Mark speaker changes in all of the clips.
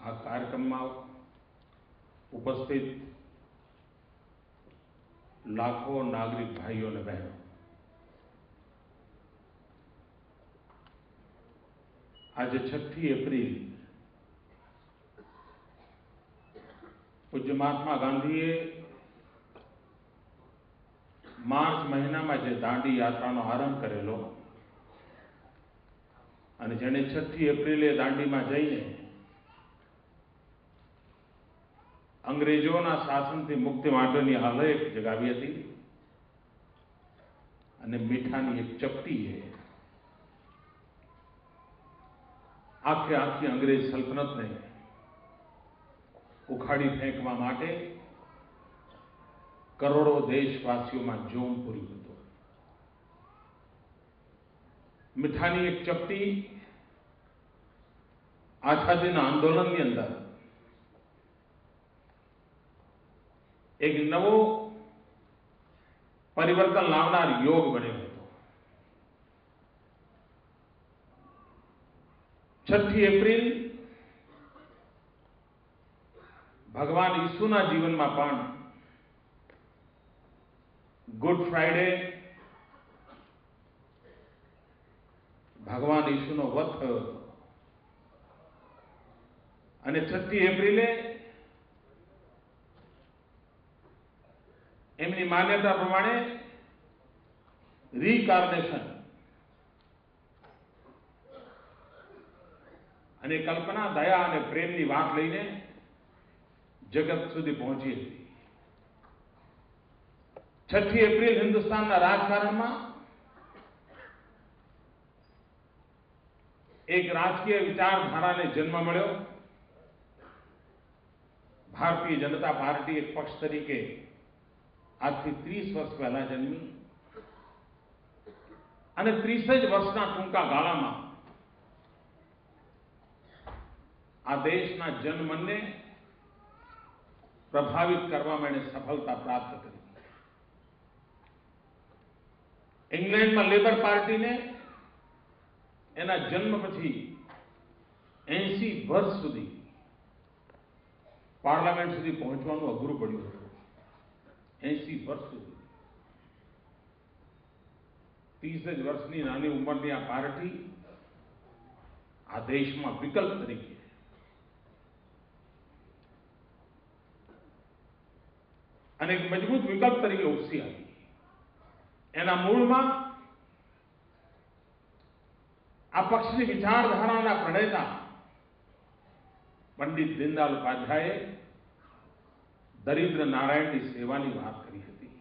Speaker 1: આ કાર્યક્રમમાં ઉપસ્થિત લાખો નાગરિક ભાઈઓ અને બહેનો, આજે 6 એપ્રિલ પૂજ્ય મહાત્મા ગાંધીએ માર્ચ મહિનામાં જે દાંડી યાત્રાનો આરંભ કરેલો અને જેણે 6 એપ્રિલે દાંડીમાં જઈને અંગ્રેજોના શાસનથી મુક્તિ માટેની હલક જગાવી હતી અને મીઠાની એક ચપટીએ આખી અંગ્રેજ સલ્તનતને ઉખાડી ફેંકવા માટે કરોડો દેશવાસીઓમાં જોમ પૂર્યું હતું. મીઠાની એક ચપટી આઝાદીના આંદોલનની અંદર એક નવો પરિવર્તન લાવનાર યોગ બન્યો હતો. 6 એપ્રિલ ભગવાન ઈસુના જીવનમાં પણ ગુડ ફ્રાઇડે ભગવાન ઈસુનો વધ થયો હતો અને 6 એપ્રિલે એમની માન્યતા પ્રમાણે રીકાર્નેશન અને કલ્પના, દયા અને પ્રેમની વાત લઈને જગત સુધી પહોંચી હતી. 6 એપ્રિલ હિન્દુસ્તાનના રાજકારણમાં એક રાજકીય વિચારધારાને જન્મ મળ્યો. ભારતીય જનતા પાર્ટી એક પક્ષ તરીકે આજથી 30 વર્ષ પહેલા જન્મી અને 30 જ વર્ષના ટૂંકા ગાળામાં આ દેશના જનમનને પ્રભાવિત કરવામાં એણે સફળતા પ્રાપ્ત કરી. ઇંગ્લેન્ડમાં લેબર પાર્ટીને એના જન્મ પછી 80 વર્ષ સુધી પાર્લામેન્ટ સુધી પહોંચવાનું અઘરું પડ્યું હતું. 80 વર્ષ સુધી 30 જ વર્ષની નાની ઉંમરની આ પાર્ટી આ દેશમાં વિકલ્પ તરીકે અને એક મજબૂત વિકલ્પ તરીકે ઉપસી આવી. એના મૂળમાં આ પક્ષની વિચારધારાના પ્રણેતા પંડિત દીનદયાળ ઉપાધ્યાયે દરિદ્ર નારાયણની સેવાની વાત કરી હતી,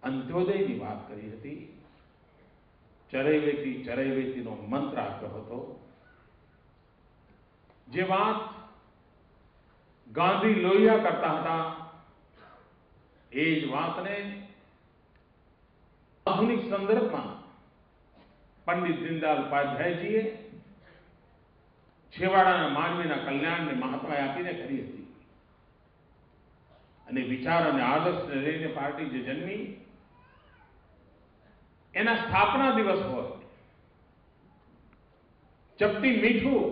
Speaker 1: અંત્યોદયની વાત કરી હતી, ચરૈવેતિનો મંત્ર આપ્યો હતો. જે વાત ગાંધી લોહિયા કરતા હતા એ જ વાતને આધુનિક સંદર્ભમાં પંડિત દીનદયાળ ઉપાધ્યાયજીએ છેવાડાના માનવીના કલ્યાણને મહત્વ આપીને કરી હતી. અને વિચાર અને આદર્શને લઈને પાર્ટી જે જન્મી એના સ્થાપના દિવસ હોય, ચપટી મીઠું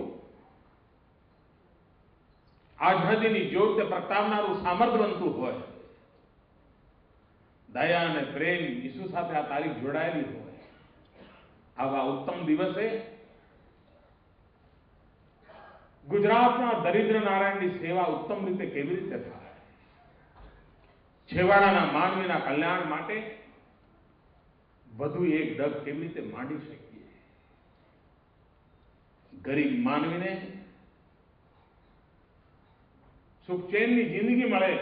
Speaker 1: આઝાદીની જ્યોત પ્રગટાવનારું સામર્થ્ય બનતું હોય, દયા અને પ્રેમ ઈસુ સાથે આ તારીખ જોડાયેલી હોય, આવા ઉત્તમ દિવસે ગુજરાતના દરિદ્ર નારાયણની સેવા ઉત્તમ રીતે કેવી રીતે થાય, છેવાડાના માનવીના કલ્યાણ માટે વધુ એક ડગ કેવી રીતે માંડી શકીએ, ગરીબ માનવીને સુખ ચેનની જિંદગી મળે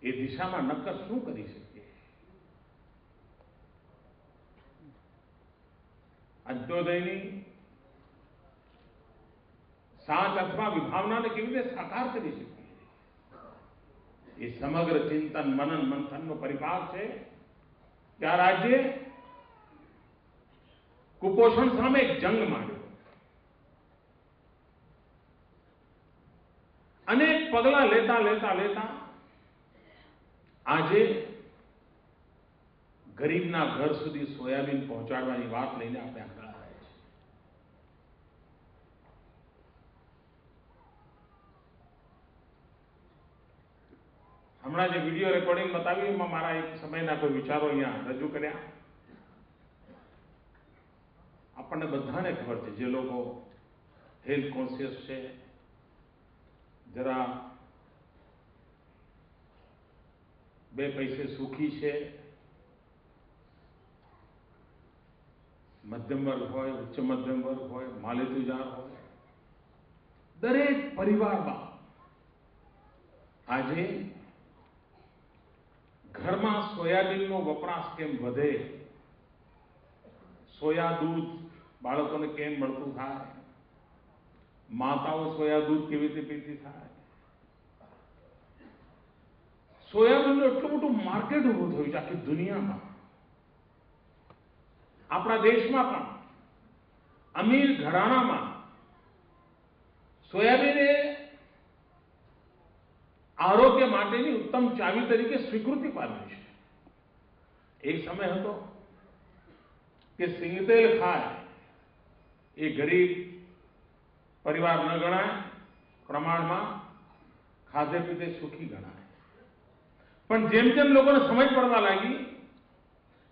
Speaker 1: એ દિશામાં નક્કર શું કરી શકીએ. અંત્યોદયની સાચ અથવા વિભાવનાને કેવી રીતે સાકાર કરી શકીએ એ સમગ્ર ચિંતન મનન મંથનનો પરિપાક છે કે આ રાજ્ય કુપોષણ સામે એક જંગ માંડ્યો. અનેક પગલા લેતા લેતા લેતા આજે ગરીબના ઘર સુધી સોયાબીન પહોંચાડવાની વાત લઈને આપણે આગળ આવ્યા છીએ. હમણાં જે વિડીયો રેકોર્ડિંગ બતાવી એમાં મારા એક સમયના કોઈ વિચારો અહીંયા રજૂ કર્યા. આપણને બધાને ખબર છે, જે લોકો હેલ્થ કોન્શિયસ છે, જરા બે પૈસે સુખી છે, મધ્યમ વર્ગ હોય, ઉચ્ચ મધ્યમ વર્ગ હોય, માલેતુજાર હોય, દરેક પરિવારમાં આજે ઘરમાં સોયાબીનનો વપરાશ કેમ વધે, સોયા દૂધ બાળકોને કેમ મળતું થાય, માતાઓ સોયા દૂધ કેવી રીતે પીતી થાય, સોયાબીનનું એટલું મોટું માર્કેટ ઉભું થયું છે આખી દુનિયામાં. આપણા દેશમાં પણ અમીર ઘરાણામાં સોયાબીન એ આરોગ્ય માટેની ઉત્તમ ચાવી તરીકે સ્વીકૃતિ પામી છે. એક સમય હતો કે સિંગતેલ ખાય એ ગરીબ પરિવાર ન ગણાય, પ્રમાણમાં ખાધે પીધે સુખી ગણાય. પણ જેમ જેમ લોકોને સમજ પડવા લાગી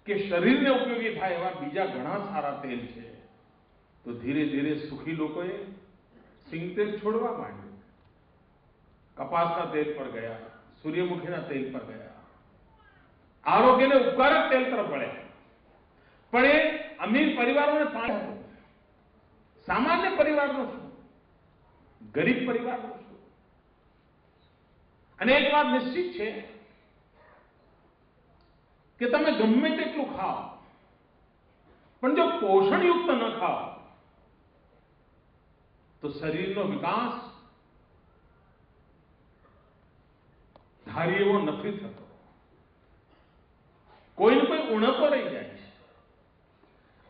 Speaker 1: કે શરીરને ઉપયોગી થાય એવા બીજા ઘણા સારા તેલ છે, તો ધીરે ધીરે સુખી લોકોએ સિંગતેલ છોડવા માંડ્યું. કપાસના તેલ પર ગયા, સૂર્યમુખીના તેલ પર ગયા, આરોગ્યને ઉપકારક તેલ તરફ વળ્યા. પણ એ અમીર પરિવારોને ફાળે હતો. સામાન્ય પરિવારનો શું, ગરીબ પરિવારનો શું? અને એક વાત નિશ્ચિત છે કે તમે ગમે તેટલું ખાઓ, પણ જો પોષણયુક્ત ન ખાઓ તો શરીરનો વિકાસ ધારી એવો નથી થતો. કોઈને કોઈ ઉણપો રહી જાય છે.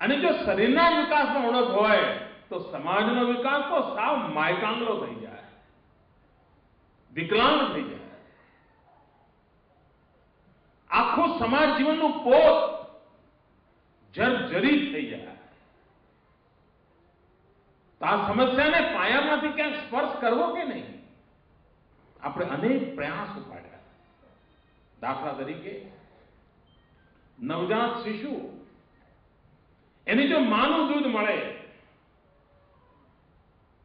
Speaker 1: અને જો શરીરના વિકાસમાં ઉણપ હોય તો સમાજનો વિકાસ તો સાવ માયકાંગલો થઈ જાય, વિકલાંગ થઈ જાય. આખું સમાજ જીવનનું પોત જર્જરિત થઈ જાય. તો આ સમસ્યાને પાયામાંથી ક્યાંક સ્પર્શ કરવો કે નહીં, આપણે અનેક પ્રયાસ ઉપાડ્યા. દાખલા તરીકે નવજાત શિશુ એને જો માનું દૂધ મળે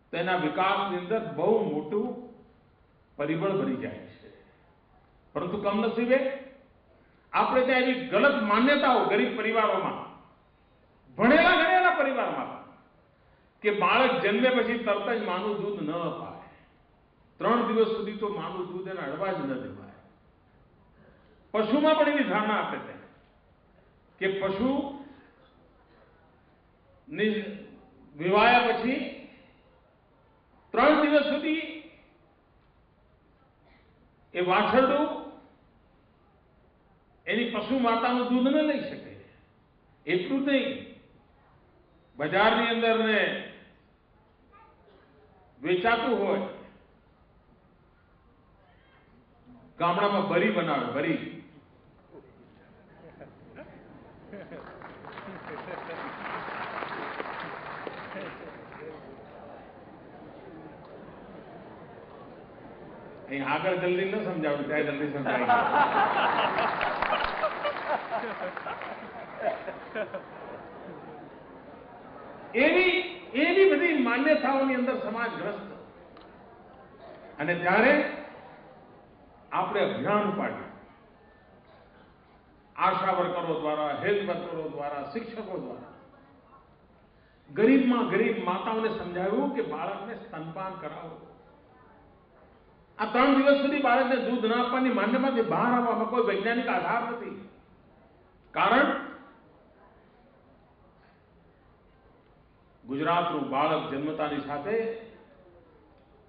Speaker 1: તો એના વિકાસની અંદર બહુ મોટું પરિબળ બની જાય છે. પરંતુ કમનસીબે આપણે ત્યાં એવી ગલત માન્યતાઓ ગરીબ પરિવારોમાં, ભણેલા ગણેલા પરિવારમાં, કે બાળક જન્મે પછી તરત જ માનું દૂધ ન અપાય, 3 દિવસ સુધી તો માનું દૂધ એને અડવા જ ન દેવાય. પશુમાં પણ એવી ધારણા આપે છે કે પશુ વિવાયા પછી 3 દિવસ સુધી એ વાછરડું એની પશુ માતાનું દૂધ ન લઈ શકે. એટલું જ નહીં, બજારની અંદર ને વેચાતું હોય, ગામડામાં બરી બનાવે, બરી. અહીં આગળ જલ્દી ન સમજાવું, ત્યાં જલ્દી સમજાય. એવી બધી માન્યતાઓની અંદર સમાજ ગ્રસ્ત. અને ત્યારે આપણે અભિયાન ઉપાડ્યું. આશા વર્કરો દ્વારા, હેલ્થ વર્કરો દ્વારા, શિક્ષકો દ્વારા ગરીબમાં ગરીબ માતાઓને સમજાવ્યું કે બાળકને સ્તનપાન કરાવો. આ 3 દિવસ સુધી બાળકને દૂધ ના આપવાની માન્યતામાંથી બહાર આવવામાં કોઈ વૈજ્ઞાનિક આધાર નથી. કારણ ગુજરાતનું બાળક જન્મતાની સાથે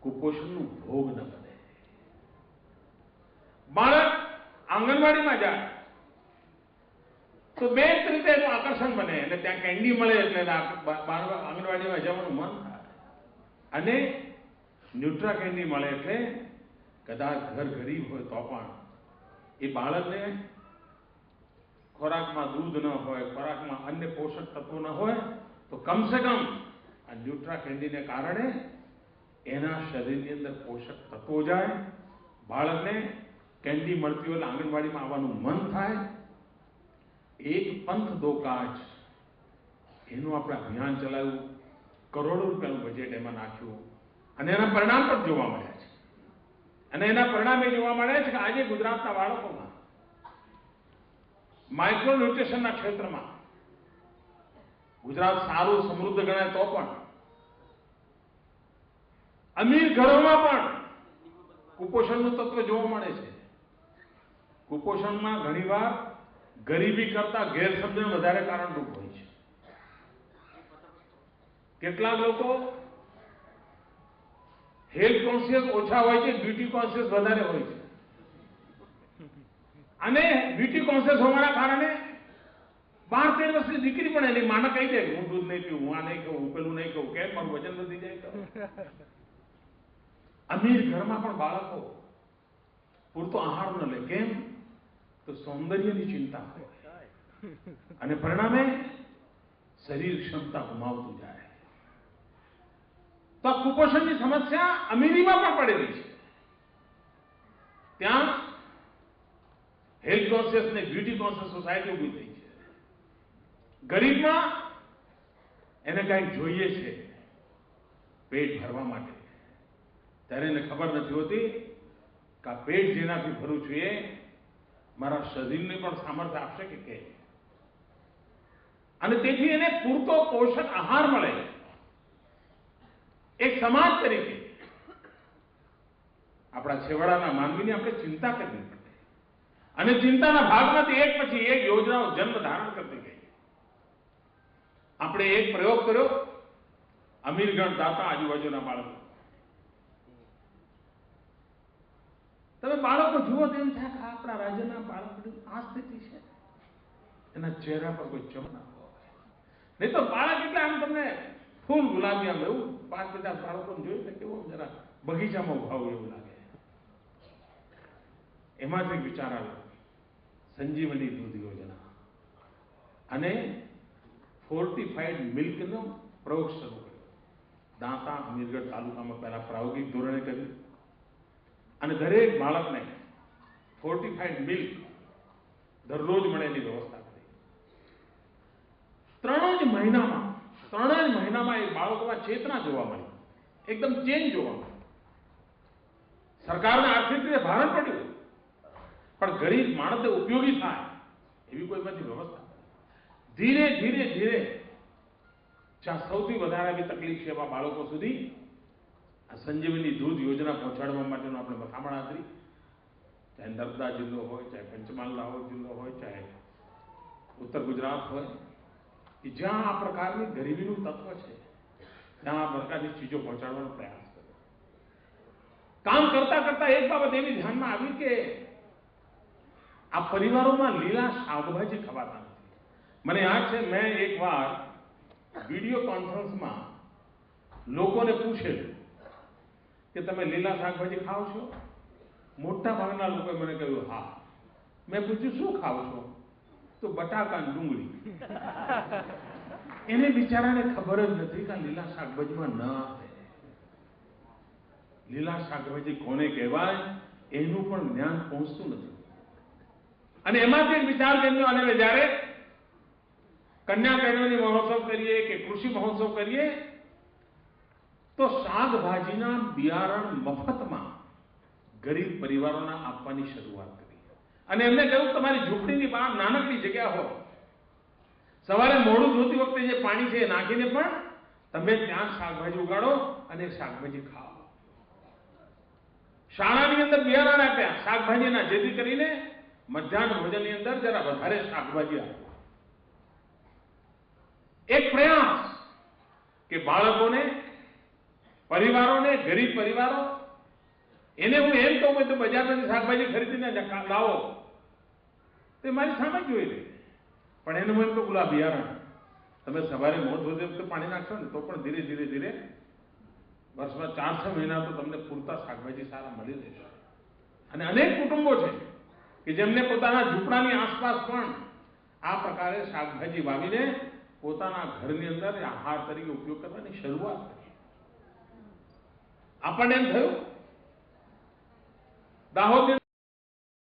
Speaker 1: કુપોષણનું ભોગ ન બને. બાળક આંગણવાડીમાં જાય તો બે રીતે એનું આકર્ષણ બને, એટલે ત્યાં કેન્ડી મળે એટલે આંગણવાડીમાં જવાનું મન થાય, અને ન્યુટ્રા કેન્ડી મળે એટલે કદાચ ઘર ગરીબ હોય તો પણ એ બાળકને ખોરાકમાં દૂધ ન હોય, ખોરાકમાં અન્ય પોષક તત્વો ન હોય, તો કમસે કમ આ ન્યુટ્રા કેન્ડીને કારણે એના શરીરની અંદર પોષક તત્વો જાય, બાળકને કેન્ડી મળતી હોય એટલે આંગણવાડીમાં આવવાનું મન થાય. એક પંથ દો કાજ એનું આપણે અભિયાન ચલાવ્યું, કરોડો રૂપિયાનું બજેટ એમાં નાખ્યું અને એના પરિણામ પણ જોવા મળ્યા છે. અને એના પરિણામ એ જોવા મળ્યા છે કે આજે ગુજરાતના બાળકોમાં માઇક્રોન્યુટ્રિશનના ક્ષેત્રમાં ગુજરાત સારું સમૃદ્ધ ગણાય તો પણ અમીર ઘરોમાં પણ કુપોષણનું તત્વ જોવા મળે છે. કુપોષણમાં ઘણીવાર ગરીબી કરતા ગેરસમજણ વધારે કારણરૂપ હોય છે. કેટલાક લોકો હેલ્થ કોન્શિયસ ઓછા હોય છે, બ્યુટી કોન્શિયસ વધારે હોય છે. અને બ્યુટી કોન્શિયસ હોવાના કારણે 12-13 વર્ષની દીકરી પણ એની માને કહી દે હું દૂધ નહીં પીવું, હું આ નહીં ખાઉં, હું પેલું નહીં ખાઉં, કેમ મારું વજન વધી જાય તો. અમીર ઘરમાં પણ બાળકો પૂરતો આહાર ન લે. કેમ? તો સૌંદર્યની ચિંતા હોય અને પરિણામે શરીર ક્ષમતા ગુમાવતું જાય. તો આ કુપોષણની સમસ્યા અમીરીમાં પણ પડેલી છે. ત્યાં હેલ્થ કોન્શિયસ ને બ્યુટી કોન્શિયસ સોસાયટી ઉભી થઈ છે. ગરીબમાં એને કંઈક જોઈએ છે પેટ ભરવા માટે, ત્યારે એને ખબર નથી હોતી કે આ પેટ જેનાથી ભરું છું એ મારા શરીરને પણ સામર્થ્ય આપશે કે કેમ. અને તેથી એને પૂરતો પોષક આહાર મળે. એક સમાજ તરીકે આપણા છેવાડાના માનવીની આપણે ચિંતા કરવી પડે અને ચિંતાના ભાગમાંથી એક પછી એક યોજનાઓ જન્મ ધારણ કરતી ગઈ. આપણે એક પ્રયોગ કર્યો, અમીરગઢ દાતા આજુબાજુના બાળકો. તમે બાળકો જુઓ તેમ થાય કે આપણા રાજ્યના બાળકોની આ સ્થિતિ છે. એના ચહેરા પર કોઈ ચમક હોય નહીં તો બાળક એટલે આમ તમને ફૂલ ગુલાબી આમ એવું 5-50 બાળકોને જોયું ને કેવો જરા બગીચામાં ઉભા હોય એવું લાગે. એમાંથી વિચાર આવ્યો સંજીવની દૂધ યોજના અને ફોર્ટિફાઈડ મિલ્કનો પ્રયોગ શરૂ કર્યો. દાંતા અમીરગઢ તાલુકામાં પહેલા પ્રાયોગિક ધોરણે કર્યું અને દરેક બાળકને ફોર્ટિફાઈડ મિલ્ક દરરોજ મળે એની વ્યવસ્થા કરી. 3 જ મહિનામાં એ બાળકોમાં ચેતના જોવા મળી, એકદમ ચેન્જ જોવા મળી. સરકારને આર્થિક રીતે ભારણ પડ્યું પણ ગરીબ માણસને ઉપયોગી થાય એવી કોઈ બધી વ્યવસ્થા. ધીરે ધીરે જ્યાં સૌથી વધારે એવી તકલીફ છે એવા બાળકો સુધી આ સંજીવની દૂધ યોજના પહોંચાડવા માટેનો આપણે મથામણ આદરી. ચાહે નર્મદા જિલ્લો હોય, ચાહે પંચમહાલ દાહોદ જિલ્લો હોય, ચાહે ઉત્તર ગુજરાત હોય, કે જ્યાં આ પ્રકારની ગરીબીનું તત્વ છે ત્યાં આ પ્રકારની ચીજો પહોંચાડવાનો પ્રયાસ કર્યો. કામ કરતા કરતા એક બાબત એવી ધ્યાનમાં આવી કે આ પરિવારોમાં લીલા શાકભાજી ખવાતા નથી. મને યાદ છે મેં એકવાર વિડીયો કોન્ફરન્સમાં લોકોને પૂછેલું કે તમે લીલા શાકભાજી ખાઓ છો? મોટા ભાગના લોકોએ મને કહ્યું હા. મેં પૂછ્યું શું ખાવ છો? તો બટાકા અને ડુંગળી. એને બિચારાને ખબર જ નથી કે લીલા શાકભાજીમાં ન આવે. લીલા શાકભાજી કોને કહેવાય એનું પણ જ્ઞાન પહોંચતું નથી. અને એમાંથી એક વિચાર જન્મ્યો અને જ્યારે કન્યા કેળવણી મહોત્સવ કરીએ કે કૃષિ મહોત્સવ કરીએ તો શાકભાજીના બિયારણ મફતમાં ગરીબ પરિવારોના આપવાની શરૂઆત કરી. અને એમને કહ્યું તમારી ઝૂંપડીની બહાર નાનકડી જગ્યા હોય, સવારે મોડું ધોતી વખતે જે પાણી છે એ નાખીને પણ તમે ત્યાં શાકભાજી ઉગાડો અને શાકભાજી ખાઓ. શાળાની અંદર બિયારણ આપ્યા શાકભાજીના, જેથી કરીને મધ્યાહન ભોજનની અંદર જરા વધારે શાકભાજી આપો. એક પ્રયાસ કે બાળકોને, પરિવારોને, ગરીબ પરિવારો, એને હું એમ કહું તો બજારમાંથી શાકભાજી ખરીદીને લાવો તે મારી સામે જોઈ લે. પણ એનું એમ તો બોલા બિયારણ તમે સવારે મોં ધોતી વખતે પાણી નાખશો ને તો પણ ધીરે ધીરે વર્ષમાં 4-6 મહિના તો તમને પૂરતા શાકભાજી સારા મળી રહેશે. અને અનેક કુટુંબો છે કે જેમને પોતાના ઝૂંપડાની આસપાસ પણ આ પ્રકારે શાકભાજી વાવીને પોતાના ઘરની અંદર આહાર તરીકે ઉપયોગ કરવાની શરૂઆત કરી. આપણને એમ થયું દાહોદ